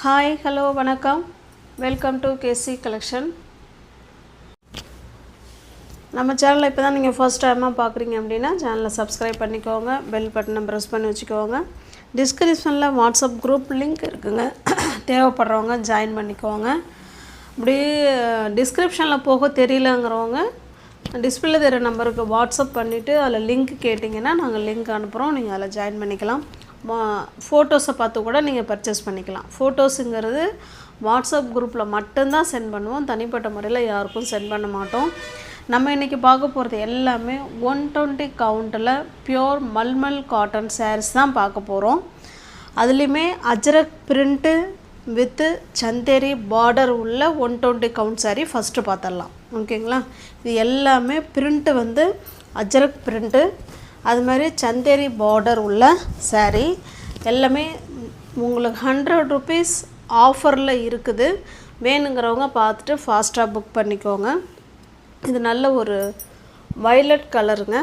Hi hello வணக்கம், welcome to KC collection. நம்ம சேனலை இப்போ தான் நீங்கள் ஃபர்ஸ்ட் டைமாக பார்க்குறீங்க அப்படின்னா சேனலை சப்ஸ்கிரைப் பண்ணிக்கோங்க, பெல் பட்டனை ப்ரெஸ் பண்ணி வச்சுக்கோங்க. டிஸ்கிரிப்ஷனில் வாட்ஸ்அப் குரூப் லிங்க் இருக்குங்க, தேவைப்படுறவங்க ஜாயின் பண்ணிக்கோங்க. இப்படி டிஸ்கிரிப்ஷனில் போக தெரியலங்கிறவங்க டிஸ்பிளே தெரிய நம்பருக்கு வாட்ஸ்அப் பண்ணிவிட்டு அதில் லிங்க் கேட்டிங்கன்னா நாங்கள் லிங்க் அனுப்புகிறோம், நீங்கள் அதில் ஜாயின் பண்ணிக்கலாம். ஃபோட்டோஸை பார்த்து கூட நீங்கள் பர்ச்சேஸ் பண்ணிக்கலாம். ஃபோட்டோஸுங்கிறது வாட்ஸ்அப் குரூப்பில் மட்டும்தான் சென்ட் பண்ணுவோம், தனிப்பட்ட முறையில் யாருக்கும் சென்ட் பண்ண மாட்டோம். நம்ம இன்றைக்கி பார்க்க போகிறது எல்லாமே 120 கவுண்ட்டில் பியோர் மல்மல் காட்டன் சாரீஸ் தான் பார்க்க போகிறோம். அதுலேயுமே Ajrakh print with Chanderi border உள்ள 120 கவுண்ட் சாரீ ஃபஸ்ட்டு பார்த்துடலாம். ஓகேங்களா, இது எல்லாமே பிரிண்ட்டு வந்து அஜ்ரக் பிரிண்ட்டு, அது மாதிரி சந்தேரி பார்டர் உள்ள சாரீ எல்லாமே உங்களுக்கு 100 rupees ஆஃபரில் இருக்குது. வேணுங்கிறவங்க பார்த்துட்டு ஃபாஸ்ட்டாக புக் பண்ணிக்கோங்க. இது நல்ல ஒரு வயலட் கலருங்க,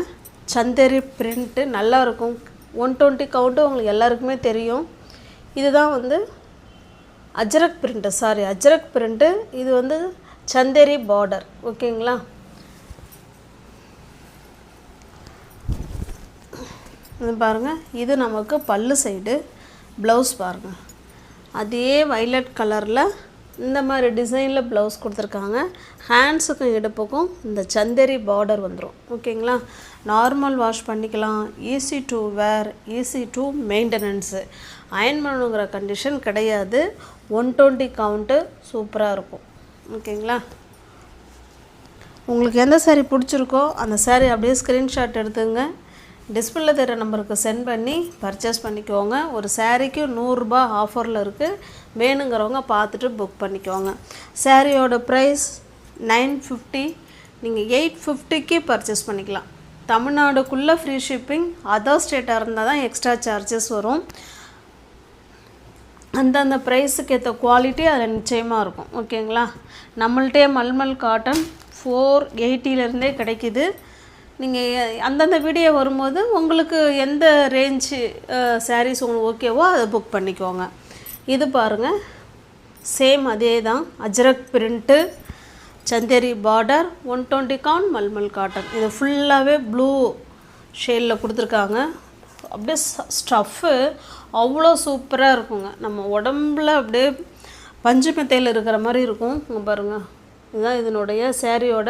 சந்தேரி பிரிண்ட்டு நல்லாயிருக்கும். 120 கவுண்ட்டு உங்களுக்கு எல்லாருக்குமே தெரியும். இதுதான் வந்து அஜ்ரக் பிரிண்ட்டு, அஜ்ரக் பிரிண்ட்டு. இது வந்து சந்தேரி பார்டர். ஓகேங்களா, இது பாருங்கள், இது நமக்கு பல்லு சைடு. ப்ளவுஸ் பாருங்கள், அதே வைலட் கலரில் இந்த மாதிரி டிசைனில் ப்ளவுஸ் கொடுத்துருக்காங்க. ஹேண்ட்ஸுக்கும் இடுப்புக்கும் இந்த சந்தேரி பார்டர் வந்துடும். ஓகேங்களா, நார்மல் வாஷ் பண்ணிக்கலாம், easy to wear, easy to maintenance. Iron பண்ணுங்கிற கண்டிஷன் கிடையாது. 120 கவுண்ட்டு சூப்பராக இருக்கும். ஓகேங்களா, உங்களுக்கு எந்த சாரீ பிடிச்சிருக்கோ அந்த சாரீ அப்படியே ஸ்க்ரீன்ஷாட் எடுத்துங்க, டிஸ்பிளே தர நம்பருக்கு சென்ட் பண்ணி பர்ச்சேஸ் பண்ணிக்கோங்க. ஒரு சாரீக்கு 100 ரூபா ஆஃபரில் இருக்குது. வேணுங்கிறவங்க பார்த்துட்டு புக் பண்ணிக்கோங்க. சாரியோட ப்ரைஸ் 950, நீங்கள் 850க்கு பர்ச்சேஸ் பண்ணிக்கலாம். தமிழ்நாடுக்குள்ளே ஃப்ரீ ஷிப்பிங், அதர் ஸ்டேட்டாக இருந்தால் தான் எக்ஸ்ட்ரா சார்ஜஸ் வரும். அந்தந்த ப்ரைஸுக்கு ஏற்ற குவாலிட்டி அதில் நிச்சயமாக இருக்கும். ஓகேங்களா, நம்மள்கிட்டே மல்மல் காட்டன் 480 கிடைக்கிது. நீங்கள் அந்தந்த வீடியோ வரும்போது உங்களுக்கு எந்த ரேஞ்சு சாரீஸ் உங்களுக்கு ஓகேவோ அதை புக் பண்ணிக்கோங்க. இது பாருங்கள், சேம் அதே தான், Ajrakh print, Chanderi border, 120 count mulmul cotton. இது ஃபுல்லாகவே ப்ளூ ஷேடில் கொடுத்துருக்காங்க. அப்படியே ஸ்டஃப்பு அவ்வளோ சூப்பராக இருக்குங்க. நம்ம உடம்புல அப்படியே பஞ்சு மெத்தையில் இருக்கிற மாதிரி இருக்கும். இங்கே பாருங்கள், இதுதான் இதனுடைய சாரியோட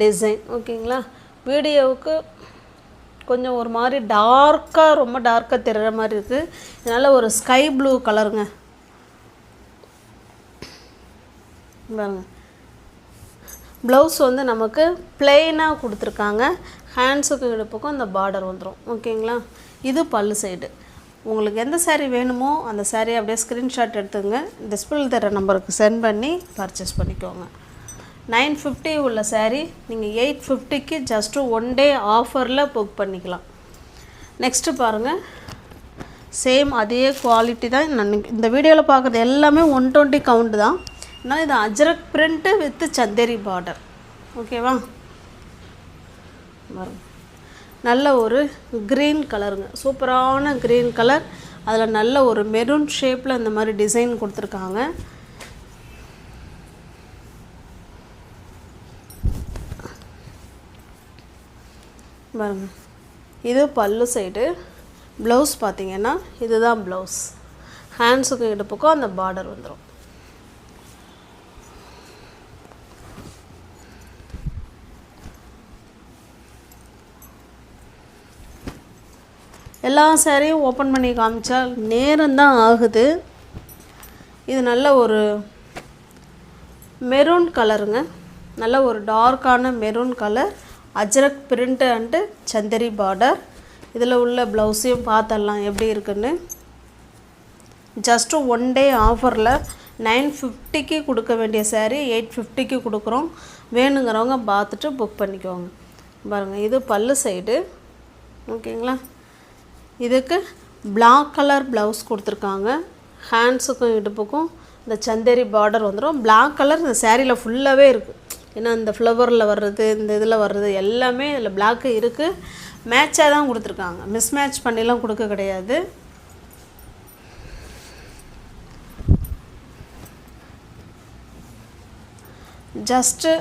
டிசைன். ஓகேங்களா, வீடியோவுக்கு கொஞ்சம் ஒரு மாதிரி டார்க்காக, ரொம்ப டார்க்காக தெரிகிற மாதிரி இருக்குது. இதனால் ஒரு ஸ்கை ப்ளூ கலருங்க. பாருங்க, ப்ளவுஸ் வந்து நமக்கு பிளெயினாக கொடுத்துருக்காங்க. ஹேண்ட்ஸுக்கும் இடுப்புக்கும் இந்த பார்டர் வந்துடும். ஓகேங்களா, இது பல்லு சைடு. உங்களுக்கு எந்த சாரீ வேணுமோ அந்த சாரீ அப்படியே ஸ்க்ரீன்ஷாட் எடுத்துங்க, டிஸ்பிளே தர நம்பருக்கு சென்ட் பண்ணி பர்ச்சேஸ் பண்ணிக்கோங்க. 950 உள்ள சாரீ நீங்கள் 850க்கு ஜஸ்ட்டு 1 டே ஆஃபரில் புக் பண்ணிக்கலாம். நெக்ஸ்ட்டு பாருங்கள், சேம் அதே குவாலிட்டி தான். நான் இந்த வீடியோவில் பார்க்குறது எல்லாமே 120 கவுண்ட் தான். அதனால் இது Ajrakh print with Chanderi border. ஓகேவா, பாருங்க, நல்ல ஒரு க்ரீன் கலருங்க, சூப்பரான க்ரீன் கலர். அதில் நல்ல ஒரு மெரூன் ஷேப்பில் இந்த மாதிரி டிசைன் கொடுத்துருக்காங்க. பாருங்க, இது பல்லு சைடு. ப்ளவுஸ் பார்த்திங்கன்னா இதுதான் ப்ளவுஸ். ஹேண்ட்ஸுக்கும் இடுப்புக்கும் அந்த பார்டர் வந்துடும். எல்லா சாரியும் ஓப்பன் பண்ணி காமிச்சா நேரம்தான் ஆகுது. இது நல்ல ஒரு மெரூன் கலருங்க, நல்ல ஒரு டார்க்கான maroon colour, Ajrakh print and Chanderi border. இதில் உள்ள ப்ளவுஸையும் பார்த்தரலாம் எப்படி இருக்குன்னு. ஜஸ்ட்டு 1 டே ஆஃபரில் 950க்கு கொடுக்க வேண்டிய சாரீ 850க்கு கொடுக்குறோம். வேணுங்கிறவங்க பார்த்துட்டு புக் பண்ணிக்கோங்க. பாருங்கள், இது பல்லு சைடு. ஓகேங்களா, இதுக்கு பிளாக் கலர் ப்ளவுஸ் கொடுத்துருக்காங்க. ஹேண்ட்ஸுக்கும் இடுப்புக்கும் இந்த சந்தேரி பார்டர் வந்துடும். பிளாக் கலர் இந்த சாரியில் ஃபுல்லாகவே இருக்குது. ஏன்னா இந்த ஃப்ளவரில் வர்றது, இந்த இதில் வர்றது எல்லாமே இதில் பிளாக்கு இருக்குது. மேட்சாக தான் கொடுத்துருக்காங்க, மிஸ் மேட்ச் பண்ணிலாம் கொடுக்க கிடையாது. ஜஸ்ட்டு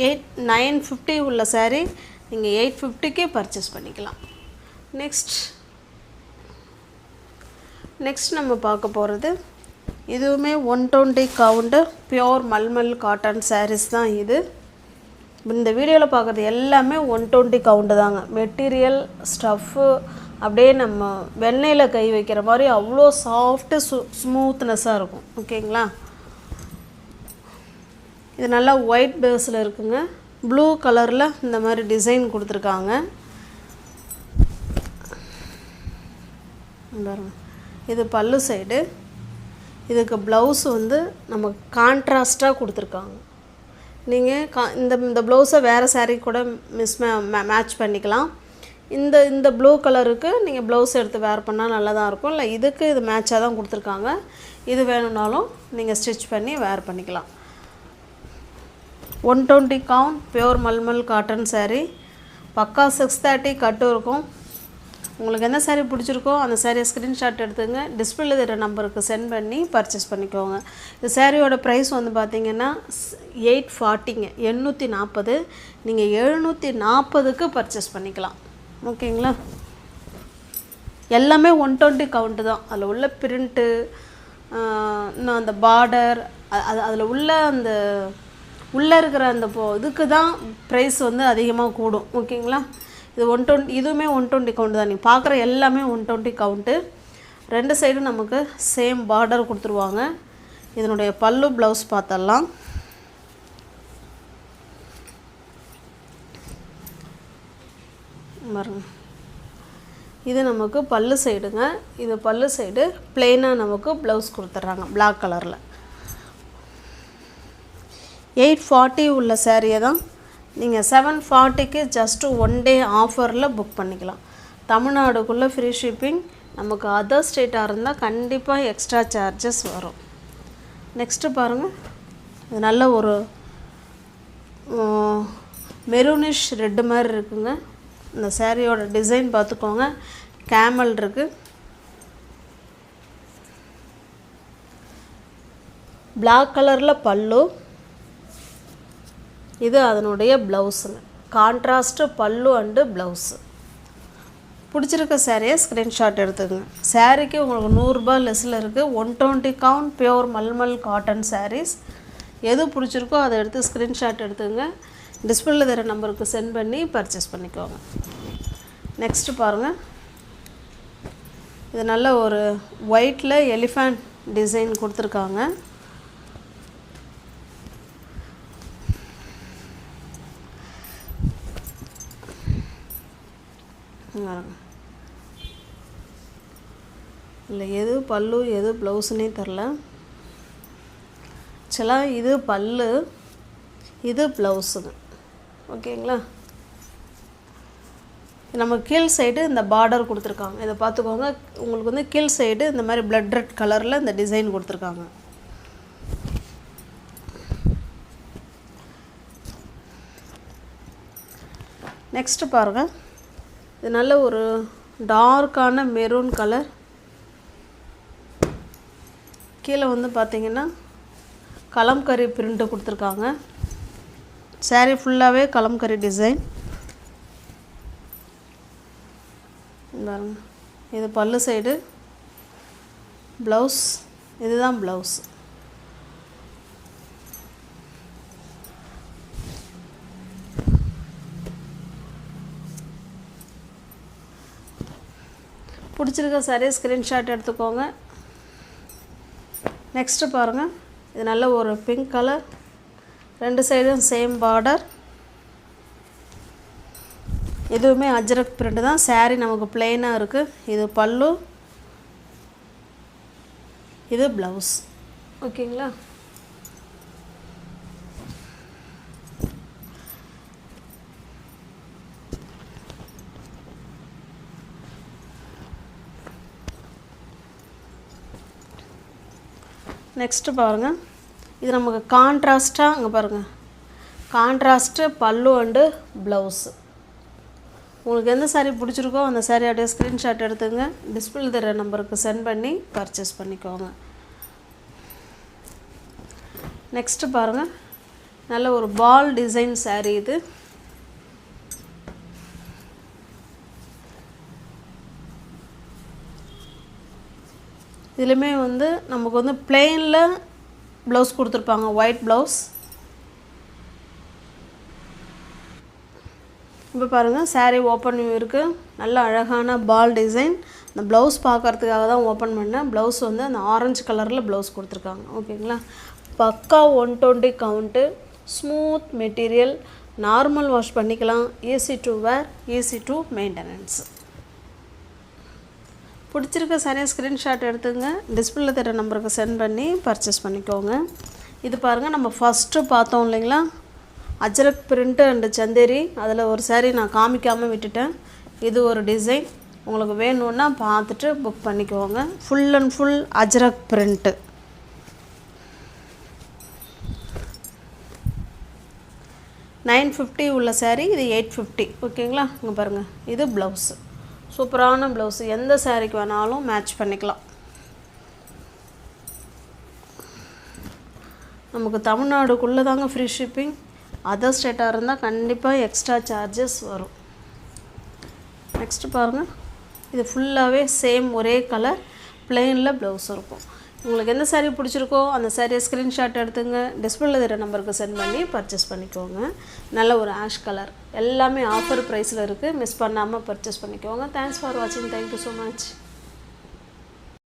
950 உள்ள saree நீங்கள் 850க்கே பர்ச்சேஸ் பண்ணிக்கலாம். நெக்ஸ்ட் நம்ம பார்க்க போகிறது இதுவுமே 120 count pure mulmul cotton sarees தான் இது. இந்த வீடியோவில் பார்க்குறது எல்லாமே 120 கவுண்ட் தாங்க. மெட்டீரியல் ஸ்டஃப்பு அப்படியே நம்ம வெண்ணெயில் கை வைக்கிற மாதிரி அவ்வளோ சாஃப்ட்டு ஸ்மூத்னஸாக இருக்கும். ஓகேங்களா? இது நல்லா ஒயிட் பேஸில் இருக்குங்க. ப்ளூ கலரில் இந்த மாதிரி டிசைன் கொடுத்துருக்காங்க. இது பல்லு சைடு. இதுக்கு ப்ளவுஸ் வந்து நமக்கு கான்ட்ராஸ்ட்டாக கொடுத்துருக்காங்க. நீங்கள் இந்த ப்ளவுஸை வேறு saree கூட மேட்ச் பண்ணிக்கலாம். இந்த ப்ளூ கலருக்கு நீங்கள் ப்ளவுஸ் எடுத்து வேர் பண்ணால் நல்லா தான் இருக்கும். இல்லை இதுக்கு இது மேட்சாக தான் கொடுத்துருக்காங்க. இது வேணும்னாலும் நீங்கள் ஸ்டிச் பண்ணி வேர் பண்ணிக்கலாம். 120 count pure mulmul cotton saree. பக்கா 630 கட்டு இருக்கும். உங்களுக்கு எந்த saree பிடிச்சிருக்கோ அந்த சாரியை ஸ்க்ரீன்ஷாட் எடுத்துங்க. டிஸ்பிளேல இருக்கிற நம்பருக்கு சென்ட் பண்ணி பர்ச்சேஸ் பண்ணிக்கோங்க. இந்த சாரியோட ப்ரைஸ் வந்து பார்த்திங்கன்னா 840ங்க, 840. நீங்கள் 740க்கு பர்ச்சேஸ் பண்ணிக்கலாம். ஓகேங்களா? எல்லாமே 120 கவுண்ட்டு தான். அதில் உள்ள பிரிண்ட்டு, இன்னும் அந்த பார்டர், அதில் உள்ள அந்த உள்ளே இருக்கிற அந்த இதுக்கு தான் ப்ரைஸ் வந்து அதிகமாக கூடும். ஓகேங்களா? இது 120, இதுவுமே 120 கவுண்ட் தான். நீங்கள் பார்க்குற எல்லாமே 120 கவுண்ட்டு. ரெண்டு சைடும் நமக்கு சேம் பார்டர் கொடுத்துருவாங்க. இதனுடைய பல்லு ப்ளவுஸ் பார்த்தரலாம். பாருங்க, இது நமக்கு பல்லு சைடுங்க. இது பல்லு சைடு பிளெயினாக நமக்கு ப்ளவுஸ் கொடுத்துட்றாங்க பிளாக் கலரில். 840 உள்ள சாரியை தான் நீங்கள் 740க்கு ஜஸ்ட்டு 1 டே ஆஃபரில் புக் பண்ணிக்கலாம். தமிழ்நாடுக்குள்ளே ஃப்ரீ ஷிப்பிங். நமக்கு அதர் ஸ்டேட்டாக இருந்தால் கண்டிப்பாக எக்ஸ்ட்ரா சார்ஜஸ் வரும். நெக்ஸ்ட்டு பாருங்கள், இது நல்ல ஒரு மெரூனிஷ் ரெட்டு மாதிரி இருக்குங்க. இந்த சாரியோட டிசைன் பார்த்துக்கோங்க. கேமல் இருக்குது, பிளாக் கலரில் பல்லு. இது அதனுடைய ப்ளவுஸுங்க. கான்ட்ராஸ்ட்டு பல்லு அண்டு ப்ளவுஸு. பிடிச்சிருக்க சாரியை ஸ்க்ரீன்ஷாட் எடுத்துக்கோங்க. சாரீக்கு உங்களுக்கு 100 ரூபாய் லெஸ்ஸில் இருக்குது. 120 count pure mulmul cotton saris. எது பிடிச்சிருக்கோ அதை எடுத்து ஸ்க்ரீன்ஷாட் எடுத்துக்கோங்க. டிஸ்பிளேல தர நம்பருக்கு சென்ட் பண்ணி பர்ச்சேஸ் பண்ணிக்கோங்க. நெக்ஸ்ட்டு பாருங்கள், இது நல்ல ஒரு ஒயிட்டில் எலிஃபண்ட் டிசைன் கொடுத்துருக்காங்க. இல்லை எது பல்லு எது ப்ளவுஸுன்னே தெரில. ஆக்சுவலாக இது பல்லு, இது ப்ளவுஸுங்க. ஓகேங்களா? நம்ம கீழ் சைடு இந்த பார்டர் கொடுத்துருக்காங்க. இதை பார்த்துக்கோங்க. உங்களுக்கு வந்து கீழ் சைடு இந்த மாதிரி பிளட் ரெட் கலரில் இந்த டிசைன் கொடுத்துருக்காங்க. நெக்ஸ்ட்டு பாருங்கள், இது நல்ல ஒரு டார்க்கான மெரூன் கலர். கீழே வந்து பார்த்திங்கன்னா கலம்கரி பிரிண்ட்டு கொடுத்துருக்காங்க. சாரீ ஃபுல்லாகவே கலம்கரி டிசைன். பாருங்க, இது பல்லு சைடு. ப்ளவுஸ் இதுதான் ப்ளவுஸ். பிடிச்சிருக்க சாரீ ஸ்க்ரீன்ஷாட் எடுத்துக்கோங்க. நெக்ஸ்ட்டு பாருங்கள், இது நல்ல ஒரு பிங்க் கலர். ரெண்டு சைடும் சேம் பார்டர். இதுவுமே அஜ்ரக் பிரிண்ட் தான். சாரீ நமக்கு பிளெயினாக இருக்குது. இது பல்லு, இது ப்ளவுஸ். ஓகேங்களா? நெக்ஸ்ட்டு பாருங்கள், இது நமக்கு கான்ட்ராஸ்ட்டாக அங்கே பாருங்கள், கான்ட்ராஸ்ட்டு பல்லு அண்டு ப்ளவுஸு. உங்களுக்கு எந்த சாரீ பிடிச்சிருக்கோ அந்த சாரீ அப்படியே ஸ்க்ரீன்ஷாட் எடுத்துங்க. டிஸ்பிளே தர நம்பருக்கு சென்ட் பண்ணி பர்ச்சேஸ் பண்ணிக்கோங்க. நெக்ஸ்ட்டு பாருங்கள், நல்ல ஒரு பால் டிசைன் saree இது. இதுலமே வந்து நமக்கு வந்து plainல ப்ளவுஸ் கொடுத்துருப்பாங்க, ஒயிட் ப்ளவுஸ். இப்போ பாருங்கள் saree ஓப்பன் வியூ இருக்குது. நல்ல அழகான பால் டிசைன். இந்த ப்ளவுஸ் பார்க்குறதுக்காக தான் ஓப்பன் பண்ணேன். ப்ளவுஸ் வந்து அந்த ஆரஞ்சு கலரில் ப்ளவுஸ் கொடுத்துருக்காங்க. ஓகேங்களா, பக்கா 120 count, smooth material, normal wash பண்ணிக்கலாம், easy to wear, easy to maintenance. பிடிச்சிருக்க சரியாக ஸ்க்ரீன்ஷாட் எடுத்துங்க, டிஸ்பிளேல தர நம்பருக்கு சென்ட் பண்ணி பர்ச்சேஸ் பண்ணிக்கோங்க. இது பாருங்கள், நம்ம ஃபஸ்ட்டு பார்த்தோம் இல்லைங்களா, அஜரக் பிரிண்ட்டு அண்டு சந்தேரி. அதில் ஒரு saree நான் காமிக்காமல் விட்டுட்டேன். இது ஒரு டிசைன். உங்களுக்கு வேணும்னா பார்த்துட்டு புக் பண்ணிக்கோங்க. Full and full Ajrakh print. $950 உள்ள saree, இது $850. ஓகேங்களா, இங்கே பாருங்கள், இது ப்ளவுஸு. சூப்பரான ப்ளவுஸு, எந்த சாரீக்கு வேணாலும் மேட்ச் பண்ணிக்கலாம். நமக்கு தமிழ்நாடுக்குள்ளே தாங்க ஃப்ரீ ஷிப்பிங். அதர் ஸ்டேட்டாக இருந்தால் கண்டிப்பாக எக்ஸ்ட்ரா சார்ஜஸ் வரும். நெக்ஸ்ட்டு பாருங்கள், இது ஃபுல்லாகவே சேம் ஒரே கலர், பிளெயினில் ப்ளவுஸ் இருக்கும். உங்களுக்கு எந்த saree பிடிச்சிருக்கோ அந்த சாரியை ஸ்க்ரீன்ஷாட் எடுத்துங்க, டிஸ்பிளேல தர நம்பருக்கு சென்ட் பண்ணி பர்ச்சேஸ் பண்ணிக்கோங்க. நல்ல ஒரு ஆஷ் கலர், எல்லாமே ஆஃபர் ப்ரைஸில் இருக்குது. மிஸ் பண்ணாமல் பர்ச்சேஸ் பண்ணிக்கோங்க. தேங்க்ஸ் ஃபார் வாட்சிங். Thank you so much.